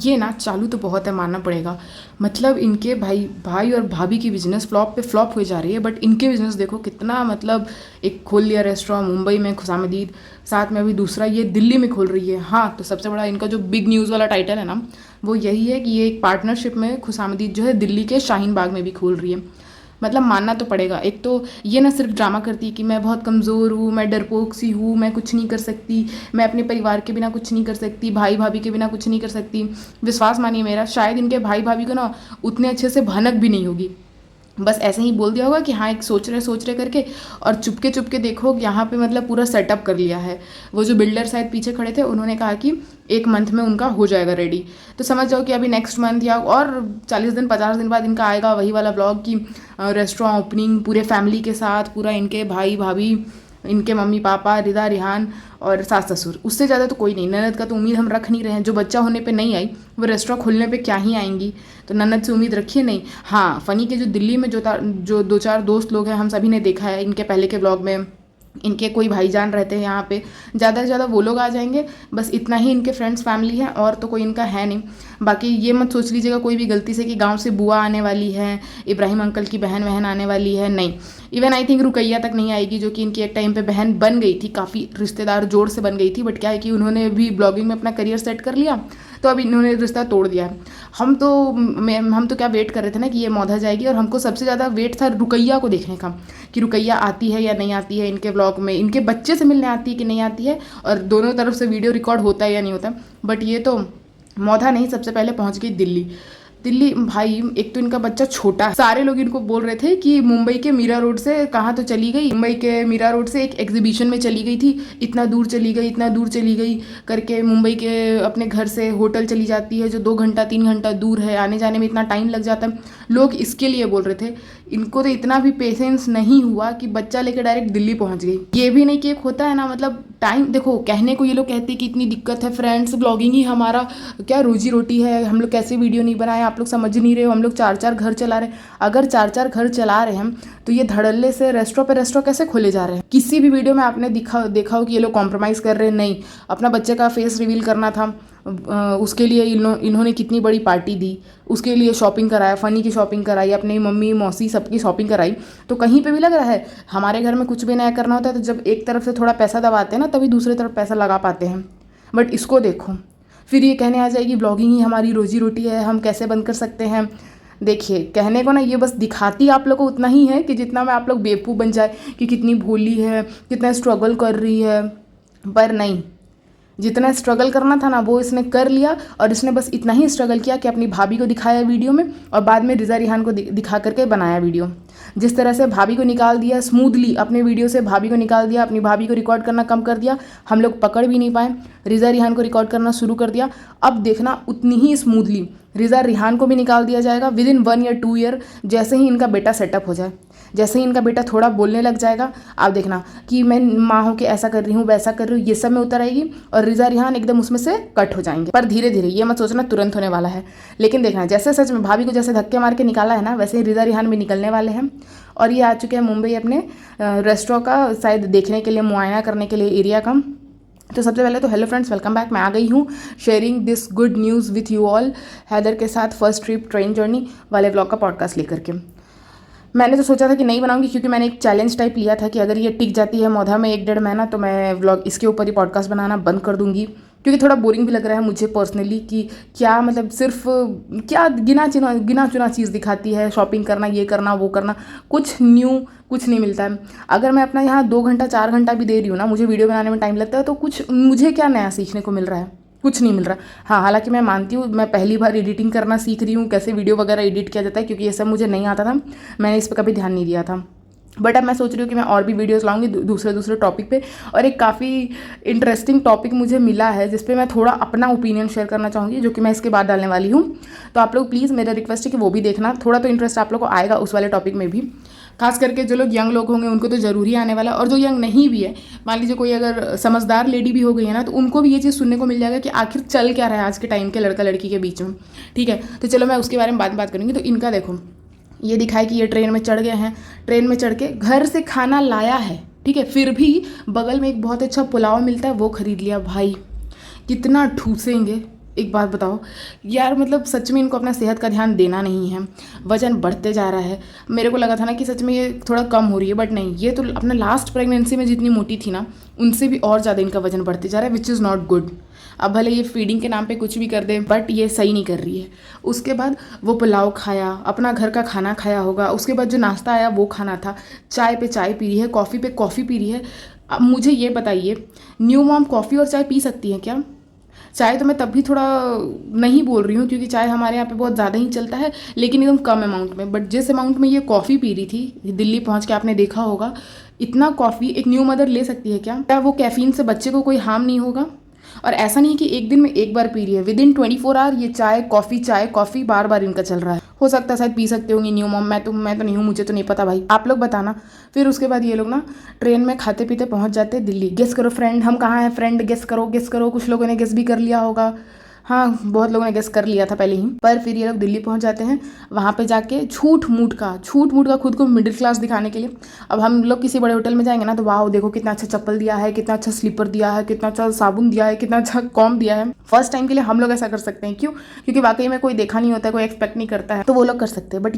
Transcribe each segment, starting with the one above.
ये ना चालू तो बहुत है, मानना पड़ेगा। मतलब इनके भाई और भाभी की बिजनेस फ्लॉप पे फ्लॉप हो जा रही है, बट इनके बिजनेस देखो कितना, मतलब एक खोल लिया रेस्टोरेंट मुंबई में खुशामदीद, साथ में अभी दूसरा ये दिल्ली में खोल रही है। हाँ, तो सबसे बड़ा इनका जो बिग न्यूज़ वाला टाइटल है ना, वो यही है कि ये एक पार्टनरशिप में खुशामदीद जो है दिल्ली के शाहीन बाग में भी खोल रही है। मतलब मानना तो पड़ेगा। एक तो ये ना सिर्फ ड्रामा करती है कि मैं बहुत कमज़ोर हूँ, मैं डरपोक सी हूँ, मैं कुछ नहीं कर सकती, मैं अपने परिवार के बिना कुछ नहीं कर सकती, भाई भाभी के बिना कुछ नहीं कर सकती। विश्वास मानिए मेरा, शायद इनके भाई भाभी को ना उतने अच्छे से भनक भी नहीं होगी। बस ऐसे ही बोल दिया होगा कि हाँ एक सोच रहे करके, और चुपके चुपके देखो यहाँ पे मतलब पूरा सेटअप कर लिया है। वो जो बिल्डर शायद पीछे खड़े थे, उन्होंने कहा कि 1 मंथ में उनका हो जाएगा रेडी। तो समझ जाओ कि अभी नेक्स्ट मंथ या और 40 दिन 50 दिन बाद इनका आएगा वही वाला ब्लॉग की रेस्टोरेंट ओपनिंग पूरे फैमिली के साथ, पूरा इनके भाई भाभी, इनके मम्मी पापा, रिदा रिहान और सास ससुर। उससे ज़्यादा तो कोई नहीं। ननद का तो उम्मीद हम रख नहीं रहे हैं, जो बच्चा होने पे नहीं आई वो रेस्टोरेंट खोलने पे क्या ही आएंगी, तो ननद से उम्मीद रखिए नहीं। हाँ, फ़नी के जो दिल्ली में जो 2-4 दोस्त लोग हैं, हम सभी ने देखा है इनके पहले के ब्लॉग में, इनके कोई भाईजान रहते हैं यहाँ पे, ज़्यादा से ज़्यादा वो लोग आ जाएंगे, बस इतना ही इनके फ्रेंड्स फैमिली है, और तो कोई इनका है नहीं। बाकी ये मत सोच लीजिएगा कोई भी गलती से कि गांव से बुआ आने वाली है, इब्राहिम अंकल की बहन आने वाली है, नहीं। इवन आई थिंक रुकैया तक नहीं आएगी, जो कि इनकी एक टाइम पे बहन बन गई थी, काफ़ी रिश्तेदार जोड़ से बन गई थी, बट क्या है कि उन्होंने भी ब्लॉगिंग में अपना करियर सेट कर लिया, तो अब इन्होंने रिश्ता तोड़ दिया है। हम तो क्या वेट कर रहे थे ना कि ये मौधा जाएगी, और हमको सबसे ज़्यादा वेट था रुकैया को देखने का, कि रुकैया आती है या नहीं आती है इनके ब्लॉग में, इनके बच्चे से मिलने आती है कि नहीं आती है, और दोनों तरफ से वीडियो रिकॉर्ड होता है या नहीं होता। बट ये तो मौधा नहीं, सबसे पहले पहुंच गई दिल्ली। दिल्ली भाई, एक तो इनका बच्चा छोटा है, सारे लोग इनको बोल रहे थे कि मुंबई के मीरा रोड से कहाँ तो चली गई, मुंबई के मीरा रोड से एक एग्जीबिशन में चली गई थी, इतना दूर चली गई, इतना दूर चली गई करके, मुंबई के अपने घर से होटल चली जाती है जो 2 घंटा 3 घंटा दूर है, आने जाने में इतना टाइम लग जाता है। लोग इसके लिए बोल रहे थे। इनको तो इतना भी पेशेंस नहीं हुआ कि बच्चा लेकर डायरेक्ट दिल्ली पहुंच गई। ये भी नहीं कि एक होता है ना, मतलब टाइम देखो, कहने को ये लोग कहते हैं कि इतनी दिक्कत है फ्रेंड्स, ब्लॉगिंग ही हमारा क्या रोजी रोटी है, हम लोग कैसे वीडियो नहीं बनाए, आप लोग समझ नहीं रहे हो, हम लोग 4-4 घर चला रहे हैं। अगर 4-4 घर चला रहे हैं तो ये धड़ल्ले से रेस्टोरेंट पे रेस्टोरेंट कैसे खोले जा रहे हैं। किसी भी वीडियो में आपने देखा हो कि ये लोग कॉम्प्रोमाइज़ कर रहे हैं? नहीं। अपना बच्चे का फेस रिवील करना था, उसके लिए इन्होंने कितनी बड़ी पार्टी दी, उसके लिए शॉपिंग कराया, फ़नी की शॉपिंग कराई, अपनी मम्मी मौसी सबकी शॉपिंग कराई। तो कहीं पे भी लग रहा है हमारे घर में कुछ भी नया करना होता है तो जब एक तरफ से थोड़ा पैसा दबाते हैं ना, तभी दूसरी तरफ पैसा लगा पाते हैं। बट इसको देखो, फिर ये कहने आ जाएगी ब्लॉगिंग ही हमारी रोजी रोटी है, हम कैसे बंद कर सकते हैं। देखिए, कहने को ना ये बस दिखाती आप लोग को उतना ही है कि जितना में आप लोग बेवकूफ़ बन जाए कि कितनी भोली है, कितना स्ट्रगल कर रही है। पर नहीं, जितना स्ट्रगल करना था ना वो इसने कर लिया, और इसने बस इतना ही स्ट्रगल किया कि अपनी भाभी को दिखाया वीडियो में, और बाद में रिजा रिहान को दिखा करके बनाया वीडियो। जिस तरह से भाभी को निकाल दिया स्मूथली अपने वीडियो से, भाभी को निकाल दिया, अपनी भाभी को रिकॉर्ड करना कम कर दिया, हम लोग पकड़ भी नहीं पाए, रिजा रिहान को रिकॉर्ड करना शुरू कर दिया। अब देखना उतनी ही स्मूथली रिजा रिहान को भी निकाल दिया जाएगा विद इन 1 या 2 ईयर, जैसे ही इनका बेटा सेटअप हो जाए, जैसे ही इनका बेटा थोड़ा बोलने लग जाएगा, आप देखना कि मैं माँ हूँ कि ऐसा कर रही हूँ वैसा कर रही हूँ, ये सब में उतर आएगी, और रिजा रिहान एकदम उसमें से कट हो जाएंगे। पर धीरे धीरे, ये मत सोचना तुरंत होने वाला है। लेकिन देखना, जैसे सच में भाभी को जैसे धक्के मार के निकाला है ना, वैसे ही रिजा रिहान भी निकलने वाले हैं। और ये आ चुके हैं मुंबई अपने रेस्टोरेंट का शायद देखने के लिए, मुआयना करने के लिए एरिया का। तो सबसे पहले तो हेलो फ्रेंड्स, वेलकम बैक। मैं आ गई हूँ sharing this good news with you all, Haidar के साथ फर्स्ट ट्रिप ट्रेन जर्नी वाले ब्लॉग का पॉडकास्ट लेकर के। मैंने तो सोचा था कि नहीं बनाऊंगी, क्योंकि मैंने एक चैलेंज टाइप लिया था कि अगर ये टिक जाती है मौधा में 1-1.5 महीना, तो मैं व्लॉग इसके ऊपर ही पॉडकास्ट बनाना बंद कर दूंगी। क्योंकि थोड़ा बोरिंग भी लग रहा है मुझे पर्सनली कि क्या मतलब सिर्फ क्या गिना चुना चीज़ दिखाती है, शॉपिंग करना, ये करना वो करना, कुछ न्यू कुछ नहीं मिलता है। अगर मैं अपना यहाँ 2 घंटा 4 घंटा भी दे रही हूँ ना, मुझे वीडियो बनाने में टाइम लगता है, तो कुछ मुझे क्या नया सीखने को मिल रहा है? कुछ नहीं मिल रहा। हाँ, हालांकि मैं मानती हूँ मैं पहली बार एडिटिंग करना सीख रही हूँ, कैसे वीडियो वगैरह एडिट किया जाता है, क्योंकि ये सब मुझे नहीं आता था, मैंने इस पर कभी ध्यान नहीं दिया था। बट अब मैं सोच रही हूँ कि मैं और भी वीडियोस लाऊंगी दूसरे टॉपिक पे, और एक काफ़ी इंटरेस्टिंग टॉपिक मुझे मिला है जिस पे मैं थोड़ा अपना ओपिनियन शेयर करना चाहूँगी, जो कि मैं इसके बाद डालने वाली हूँ। तो आप लोग प्लीज़, मेरा रिक्वेस्ट है कि वो भी देखना, थोड़ा तो इंटरेस्ट आप लोग को आएगा उस वाले टॉपिक में भी। खास करके जो लोग यंग लोग होंगे उनको तो ज़रूरी आने वाला है, और जो यंग नहीं भी है, मान लीजिए कोई अगर समझदार लेडी भी हो गई है ना, तो उनको भी ये चीज़ सुनने को मिल जाएगा कि आखिर चल क्या रहा है आज के टाइम के लड़का लड़की के बीच में। ठीक है, तो चलो मैं उसके बारे में बात करूँगी। तो इनका देखो, ये दिखाए कि ये ट्रेन में चढ़ गए हैं, ट्रेन में चढ़ के घर से खाना लाया है, ठीक है, फिर भी बगल में एक बहुत अच्छा पुलाव मिलता है वो खरीद लिया। भाई कितना ठूसेंगे, एक बात बताओ यार, मतलब सच में इनको अपना सेहत का ध्यान देना नहीं है, वजन बढ़ते जा रहा है। मेरे को लगा था ना कि सच में ये थोड़ा कम हो रही है, बट नहीं, ये तो अपना लास्ट प्रेगनेंसी में जितनी मोटी थी ना, उनसे भी और ज़्यादा इनका वजन बढ़ते जा रहा है, विच इज़ नॉट गुड। अब भले ये फीडिंग के नाम पे कुछ भी कर दे, बट ये सही नहीं कर रही है। उसके बाद वो पुलाव खाया, अपना घर का खाना खाया होगा, उसके बाद जो नाश्ता आया वो खाना था, चाय पे चाय पी रही है, कॉफ़ी पे कॉफ़ी पी रही है। अब मुझे ये बताइए, न्यू मॉम कॉफ़ी और चाय पी सकती है क्या? चाय तो मैं तब भी थोड़ा नहीं बोल रही हूँ क्योंकि चाय हमारे यहाँ पे बहुत ज़्यादा ही चलता है, लेकिन एकदम कम अमाउंट में। बट जिस अमाउंट में ये कॉफ़ी पी रही थी, दिल्ली पहुँच के आपने देखा होगा, इतना कॉफ़ी एक न्यू मदर ले सकती है क्या? क्या वो कैफ़ीन से बच्चे को कोई हार्म नहीं होगा? और ऐसा नहीं कि एक दिन में एक बार पी रही है, विद इन 24 आवर ये चाय कॉफ़ी बार बार इनका चल रहा है। हो सकता है शायद पी सकते होंगे न्यू मॉम, मैं तो नहीं हूँ, मुझे तो नहीं पता भाई, आप लोग बताना। फिर उसके बाद ये लोग ना ट्रेन में खाते पीते पहुँच जाते हैं दिल्ली। गेस करो फ्रेंड, हम कहाँ हैं फ्रेंड? गेस करो। कुछ लोगों ने गेस भी कर लिया होगा, हाँ बहुत लोगों ने गेस कर लिया था पहले ही। पर फिर ये लोग दिल्ली पहुंच जाते हैं, वहाँ पे जाके झूठ मूठ का खुद को मिडिल क्लास दिखाने के लिए। अब हम लोग किसी बड़े होटल में जाएंगे ना तो वाह देखो कितना अच्छा चप्पल दिया है, कितना अच्छा स्लीपर दिया है, कितना अच्छा साबुन दिया है, कितना अच्छा कॉम दिया है। फर्स्ट टाइम के लिए हम लोग ऐसा कर सकते हैं, क्यों? क्योंकि वाकई में कोई देखा नहीं होता है, कोई एक्सपेक्ट नहीं करता है, तो वो लोग कर सकते हैं। बट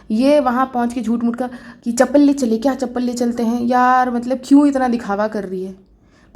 ये वहाँ पहुँच के झूठ मूठ का कि चप्पल ले चले, क्या चप्पल ले चलते हैं यार, मतलब क्यों इतना दिखावा कर रही है?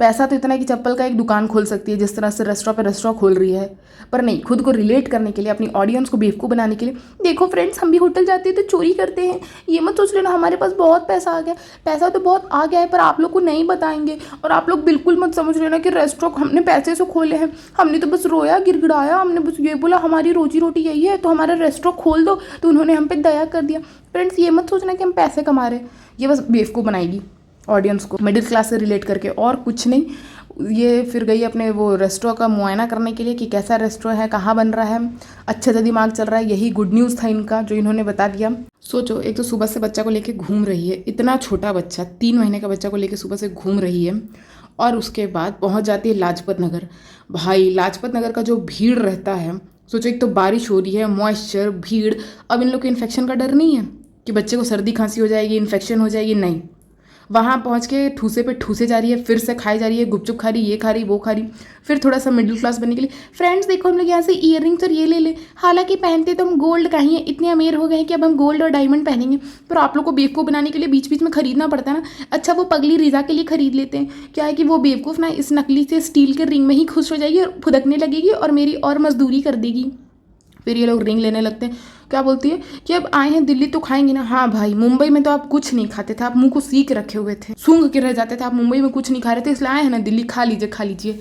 पैसा तो इतना है कि चप्पल का एक दुकान खोल सकती है, जिस तरह से रेस्टोरेंट खोल रही है। पर नहीं, खुद को रिलेट करने के लिए, अपनी ऑडियंस को बेवकूफ़ बनाने के लिए, देखो फ्रेंड्स हम भी होटल जाते हैं तो चोरी करते हैं, ये मत सोच लेना हमारे पास बहुत पैसा आ गया। पैसा तो बहुत आ गया है पर आप लोग को नहीं बताएंगे, और आप लोग बिल्कुल मत समझ लेना कि रेस्टोरेंट हमने पैसे से खोले हैं। हमने तो बस रोया गिड़गिड़ाया, हमने बस ये बोला हमारी रोजी रोटी यही है तो हमारा रेस्टोरेंट खोल दो, तो उन्होंने हम पे दया कर दिया। फ्रेंड्स ये मत सोचना कि हम पैसे कमा रहे हैं, ये बस बेवकूफ़ बनाएगी ऑडियंस को मिडिल क्लास से रिलेट करके, और कुछ नहीं। ये फिर गई अपने वो रेस्टोरेंट का मुआयना करने के लिए कि कैसा रेस्टोरेंट है, कहाँ बन रहा है, अच्छे से दिमाग चल रहा है। यही गुड न्यूज़ था इनका जो इन्होंने बता दिया। सोचो, एक तो सुबह से बच्चा को लेके घूम रही है, इतना छोटा बच्चा 3 महीने का बच्चा को लेके सुबह से घूम रही है, और उसके बाद पहुँच जाती है लाजपत नगर। भाई लाजपत नगर का जो भीड़ रहता है, सोचो एक तो बारिश हो रही है, मॉइस्चर, भीड़। अब इन लोग को इन्फेक्शन का डर नहीं है कि बच्चे को सर्दी खांसी हो जाएगी, इन्फेक्शन हो जाएगी, नहीं। वहाँ पहुँच के ठूसे पे ठूसे जा रही है, फिर से खाई जा रही है, गुपचुप खा रही, ये खा रही, वो खा रही। फिर थोड़ा सा मिडिल क्लास बनने के लिए, फ्रेंड्स देखो हम लोग यहाँ से ईयर रिंग्स और ये ले ले, हालांकि पहनते तो हम गोल्ड का ही है, इतने अमीर हो गए हैं कि अब हम गोल्ड और डायमंड पहनेंगे, पर आप लोग को बेवकूफ़ बनाने के लिए बीच बीच में खरीदना पड़ता है ना। अच्छा वो पगली रिजा के लिए खरीद लेते हैं, क्या है कि वो बेवकूफ़ ना इस नकली से स्टील के रिंग में ही खुश हो जाएगी और फुदकने लगेगी और मेरी और मजदूरी कर देगी। फिर ये लोग रिंग लेने लगते हैं, क्या बोलती है कि अब आए हैं दिल्ली तो खाएंगे ना। हाँ भाई, मुंबई में तो आप कुछ नहीं खाते थे, आप मुंह को सीक रखे हुए थे, सूंघ के रह जाते थे, आप मुंबई में कुछ नहीं खा रहे थे, इसलिए आए हैं ना दिल्ली, खा लीजिए,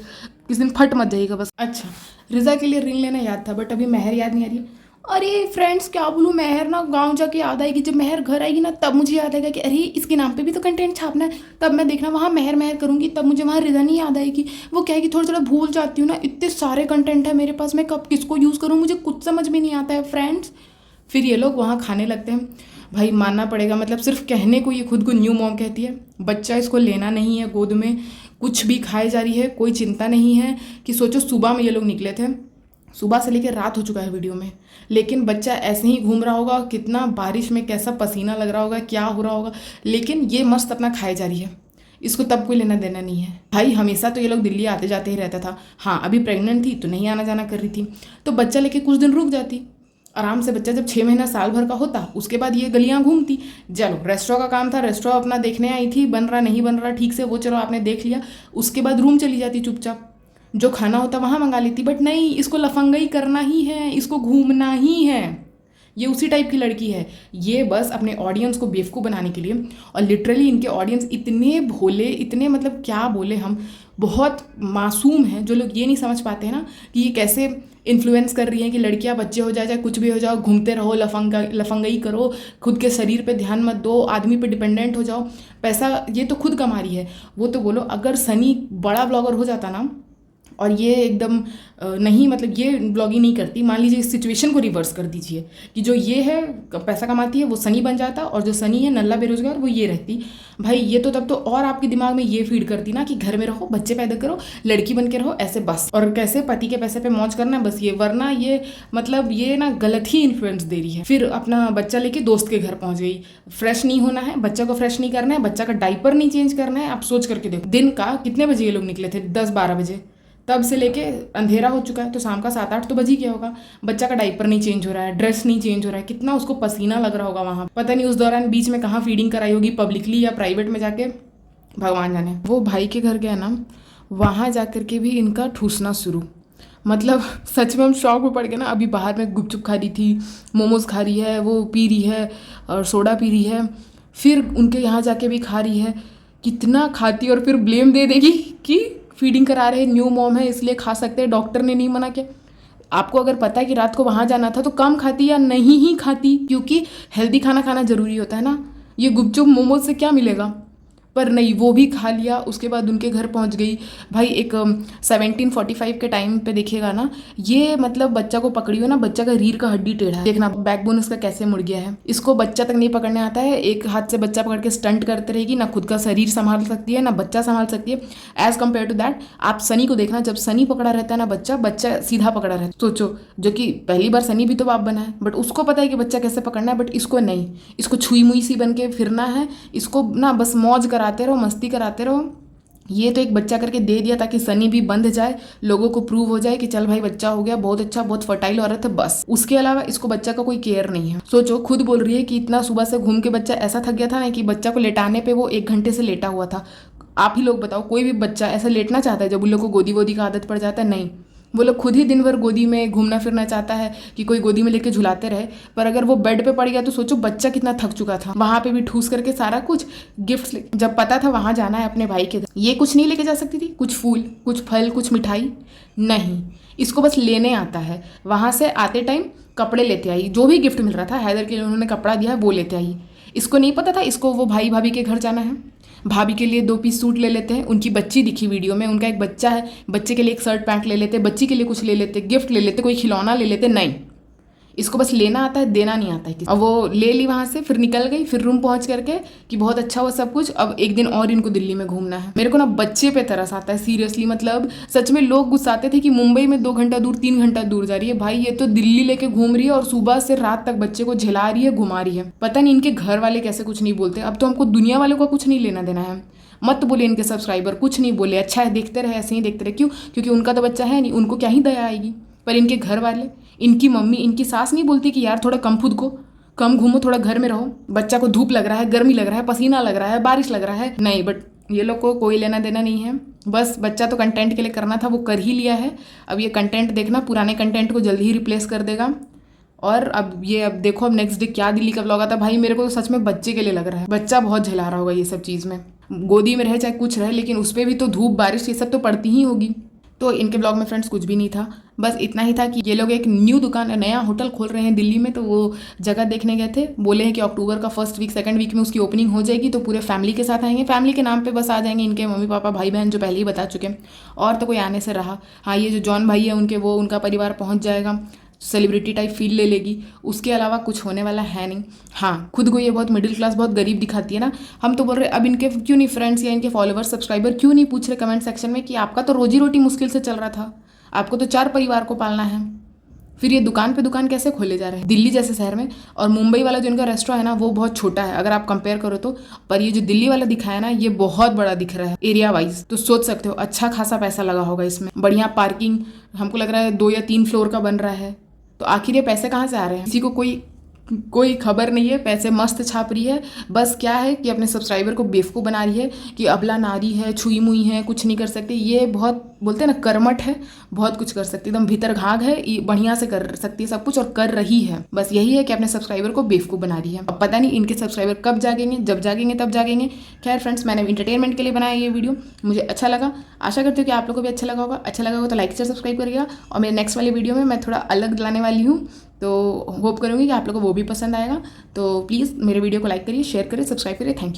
किस दिन फट मत जाइएगा बस। अच्छा, रिजा के लिए रिंग लेना याद था, बट अभी मेहर याद नहीं आ रही। अरे फ्रेंड्स क्या बोलूँ, मेहर ना गांव जाके याद आएगी, जब मेहर घर आएगी ना तब मुझे याद आएगा कि अरे इसके नाम पे भी तो कंटेंट छापना है, तब मैं देखना वहाँ मेहर मेहर करूँगी, तब मुझे वहाँ रिजा नहीं याद आएगी। वो क्या है कि थोड़ा थोड़ा भूल जाती हूँ ना, इतने सारे कंटेंट है मेरे पास, मैं कब किसको यूज़ करूँ मुझे कुछ समझ में नहीं आता है फ्रेंड्स। फिर ये लोग वहाँ खाने लगते हैं। भाई मानना पड़ेगा, मतलब सिर्फ कहने को ये खुद को न्यू मॉम कहती है, बच्चा इसको लेना नहीं है गोद में, कुछ भी खाए जा रही है, कोई चिंता नहीं है। कि सोचो सुबह में ये लोग निकले थे, सुबह से लेकर रात हो चुका है वीडियो में, लेकिन बच्चा ऐसे ही घूम रहा होगा, कितना बारिश में कैसा पसीना लग रहा होगा, क्या हो रहा होगा, लेकिन ये मस्त अपना खाए जा रही है, इसको तब कोई लेना देना नहीं है। भाई हमेशा तो ये लोग दिल्ली आते जाते ही रहता था, हाँ अभी प्रेग्नेंट थी तो नहीं आना जाना कर रही थी, तो बच्चा लेके कुछ दिन रुक जाती आराम से। बच्चा जब 6 महीना साल भर का होता, उसके बाद ये गलियां घूमती। चलो रेस्टोरेंट का काम था, रेस्टोरेंट अपना देखने आई थी, बन रहा नहीं बन रहा ठीक से, वो चलो आपने देख लिया, उसके बाद रूम चली जाती चुपचाप, जो खाना होता वहाँ मंगा लेती। बट नहीं, इसको लफंगाई करना ही है, इसको घूमना ही है, ये उसी टाइप की लड़की है। ये बस अपने ऑडियंस को बेवकूफ़ बनाने के लिए, और लिटरली इनके ऑडियंस इतने भोले, इतने मतलब क्या बोले हम, बहुत मासूम हैं, जो लोग ये नहीं समझ पाते हैं ना कि ये कैसे इन्फ्लुएंस कर रही हैं कि लड़कियां बच्चे हो जाए चाहे कुछ भी हो जाओ, घूमते रहो, लफंगाई करो, खुद के शरीर पे ध्यान मत दो, आदमी पे डिपेंडेंट हो जाओ, पैसा ये तो खुद कमा रही है। वो तो बोलो अगर सनी बड़ा ब्लॉगर हो जाता ना, और ये एकदम नहीं, मतलब ये ब्लॉगिंग नहीं करती, मान लीजिए इस सिचुएशन को रिवर्स कर दीजिए कि जो ये है पैसा कमाती है वो सनी बन जाता, और जो सनी है नल्ला बेरोजगार वो ये रहती। भाई ये तो तब तो और आपके दिमाग में ये फीड करती ना कि घर में रहो, बच्चे पैदा करो, लड़की बन के रहो, ऐसे बस, और कैसे पति के पैसे पे मौज करना है बस ये, वरना ये मतलब ये ना गलत ही इन्फ्लुएंस दे रही है। फिर अपना बच्चा लेके दोस्त के घर पहुंच गई, फ्रेश नहीं होना है, बच्चा को फ्रेश नहीं करना है, बच्चा का डाइपर नहीं चेंज करना है। आप सोच करके देखो, दिन का कितने बजे ये लोग निकले थे, 10-12 बजे, तब से लेके अंधेरा हो चुका है, तो शाम का 7-8 तो बज ही गया होगा। बच्चा का डाइपर नहीं चेंज हो रहा है, ड्रेस नहीं चेंज हो रहा है, कितना उसको पसीना लग रहा होगा वहाँ। पता नहीं उस दौरान बीच में कहाँ फीडिंग कराई होगी, पब्लिकली या प्राइवेट में जाके, भगवान जाने। वो भाई के घर गया ना, वहाँ जा कर के भी इनका ठूसना शुरू। मतलब सच में हम शौक में पड़ गए ना। अभी बाहर में गुपचुप खा रही थी, मोमोज खा रही है, वो पी रही है और सोडा पी रही है, फिर उनके यहाँ जाके भी खा रही है। कितना खाती है और फिर ब्लेम दे देगी कि फीडिंग करा रहे, न्यू मॉम है इसलिए खा सकते हैं, डॉक्टर ने नहीं मना किया। आपको अगर पता है कि रात को वहाँ जाना था तो कम खाती या नहीं ही खाती, क्योंकि हेल्दी खाना खाना ज़रूरी होता है ना। ये गुपचुप मोमोज से क्या मिलेगा, पर नहीं, वो भी खा लिया। उसके बाद उनके घर पहुंच गई। भाई एक 1745 के टाइम पे देखिएगा ना, ये मतलब बच्चा को पकड़ी हो ना, बच्चा का रीढ़ का हड्डी टेढ़ा है, देखना बैकबोन इसका कैसे मुड़ गया है। इसको बच्चा तक नहीं पकड़ने आता है, एक हाथ से बच्चा पकड़ के स्टंट करते रहेगी, ना खुद का शरीर संभाल सकती है ना बच्चा संभाल सकती है। एज कम्पेयर टू दैट आप सनी को देखना, जब सनी पकड़ा रहता है ना बच्चा सीधा पकड़ा रहता है। सोचो, जो कि पहली बार सनी भी तो बाप बना है, बट उसको पता है कि बच्चा कैसे पकड़ना है, बट इसको नहीं। इसको छुई मुई सी बन के फिरना है, इसको ना बस मौज कराते रहो, मस्ती कराते रहो। ये तो एक बच्चा करके दे दिया ताकि सनी भी बंध जाए, लोगों को प्रूव हो जाए कि चल भाई बच्चा हो गया, बहुत अच्छा, बहुत फर्टाइल औरत है, बस। उसके अलावा इसको बच्चा का कोई केयर नहीं है। सोचो, खुद बोल रही है कि इतना सुबह से घूम के बच्चा ऐसा थक गया था ना कि बच्चा को लेटाने पे वो 1 घंटे से लेटा हुआ था। आप ही लोग बताओ, कोई भी बच्चा ऐसा लेटना चाहता है जब उन लोग को गोदी वोदी का आदत पड़ जाता है? नहीं, वो लोग खुद ही दिन भर गोदी में घूमना फिरना चाहता है कि कोई गोदी में लेके झुलाते रहे। पर अगर वो बेड पे पड़ गया तो सोचो बच्चा कितना थक चुका था, वहां पे भी ठूस करके सारा कुछ गिफ्ट्स जब पता था वहां जाना है अपने भाई के घर, ये कुछ नहीं लेके जा सकती थी? कुछ फूल, कुछ फल, कुछ मिठाई नहीं, इसको बस लेने आता है। वहां से आते टाइम कपड़े लेते आई, जो भी गिफ्ट मिल रहा था, हैदर के लिए उन्होंने कपड़ा दिया है वो लेते आई। इसको नहीं पता था इसको वो भाई भाभी के घर जाना है। भाभी के लिए 2 पीस सूट ले लेते हैं, उनकी बच्ची दिखी वीडियो में, उनका एक बच्चा है, बच्चे के लिए एक शर्ट पैंट ले लेते, बच्ची के लिए कुछ ले लेते, गिफ्ट ले लेते, कोई खिलौना ले लेते। नहीं, इसको बस लेना आता है, देना नहीं आता है। अब वो ले ली वहाँ से, फिर निकल गई, फिर रूम पहुँच करके कि बहुत अच्छा हुआ सब कुछ, अब एक दिन और इनको दिल्ली में घूमना है। मेरे को ना बच्चे पे तरस आता है सीरियसली। मतलब सच में लोग गुस्साते थे कि मुंबई में 2 घंटा दूर, 3 घंटा दूर जा रही है। भाई ये तो दिल्ली लेके घूम रही है और सुबह से रात तक बच्चे को झिला रही है, घुमा रही है। पता नहीं इनके घर वाले कैसे कुछ नहीं बोलते। अब तो हमको दुनिया वालों का कुछ नहीं लेना देना है, मत बोले इनके सब्सक्राइबर, कुछ नहीं बोले, अच्छा है देखते रहे, ऐसे ही देखते रहे। क्यों? क्योंकि उनका तो बच्चा है नहीं, उनको क्या ही दया आएगी। पर इनके घर वाले, इनकी मम्मी, इनकी सास नहीं बोलती कि यार थोड़ा कम खुद को, कम घूमो, थोड़ा घर में रहो, बच्चा को धूप लग रहा है, गर्मी लग रहा है, पसीना लग रहा है, बारिश लग रहा है। नहीं, बट ये लोग को कोई लेना देना नहीं है। बस बच्चा तो कंटेंट के लिए करना था, वो कर ही लिया है। अब ये कंटेंट देखना, पुराने कंटेंट को जल्दी ही रिप्लेस कर देगा। और अब देखो, अब नेक्स्ट डे क्या दिल्ली का व्लॉग आता है। भाई मेरे को तो सच में बच्चे के लिए लग रहा है, बच्चा बहुत झेला रहा होगा ये सब चीज़ में। गोदी में रहे चाहे कुछ रहे, लेकिन उस पर भी तो धूप बारिश ये सब तो पड़ती ही होगी। तो इनके ब्लॉग में फ्रेंड्स कुछ भी नहीं था, बस इतना ही था कि ये लोग एक न्यू दुकान, नया होटल खोल रहे हैं दिल्ली में, तो वो जगह देखने गए थे। बोले हैं कि अक्टूबर का 1st वीक 2nd वीक में उसकी ओपनिंग हो जाएगी, तो पूरे फैमिली के साथ आएंगे। फैमिली के नाम पे बस आ जाएंगे इनके मम्मी पापा भाई बहन, जो पहले ही बता चुके हैं, और तो कोई आने से रहा। हाँ, ये जो जॉन भाई है उनका परिवार पहुँच जाएगा, सेलिब्रिटी टाइप फील ले लेगी, उसके अलावा कुछ होने वाला है नहीं। हाँ, खुद को ये बहुत मिडिल क्लास, बहुत गरीब दिखाती है ना। हम तो बोल रहे अब इनके क्यों नहीं फ्रेंड्स या इनके फॉलोअर्स सब्सक्राइबर क्यों नहीं पूछ रहे कमेंट सेक्शन में कि आपका तो रोजी रोटी मुश्किल से चल रहा था, आपको तो 4 परिवार को पालना है, फिर ये दुकान पे दुकान कैसे खोले जा रहे हैं दिल्ली जैसे शहर में। और मुंबई वाला जो इनका रेस्टोरेंट है ना, वो बहुत छोटा है अगर आप कंपेयर करो तो। पर ये जो दिल्ली वाला दिखा है ना, ये बहुत बड़ा दिख रहा है एरिया वाइज। तो सोच सकते हो अच्छा खासा पैसा लगा होगा इसमें। बढ़िया पार्किंग, हमको लग रहा है 2 या 3 फ्लोर का बन रहा है। तो आखिर ये पैसे कहाँ से आ रहे हैं, किसी को कोई खबर नहीं है। पैसे मस्त छाप रही है, बस क्या है कि अपने सब्सक्राइबर को बेवकूफ़ बना रही है कि अबला नारी है, छुई मुई है, कुछ नहीं कर सकती। ये बहुत बोलते हैं ना कर्मठ है, बहुत कुछ कर सकती है, एकदम भीतर घाघ है, बढ़िया से कर सकती है सब कुछ और कर रही है। बस यही है कि अपने सब्सक्राइबर को बेवकूफ़ बना रही है। अब पता नहीं इनके सब्सक्राइबर कब जागेंगे, जब जागेंगे तब जागेंगे। खैर फ्रेंड्स, मैंने इंटरटेनमेंट के लिए बनाया ये वीडियो, मुझे अच्छा लगा, आशा करती हूँ कि आप लोगों को भी अच्छा लगा होगा। अच्छा लगा होगा तो लाइक शेयर सब्सक्राइब करिएगा। और मेरे नेक्स्ट वाली वीडियो में मैं थोड़ा अलग लाने वाली हूँ, तो होप करूँगी कि आप लोगों को वो भी पसंद आएगा। तो प्लीज़ मेरे वीडियो को लाइक करिए, शेयर करिए, सब्सक्राइब करिए। Thank you.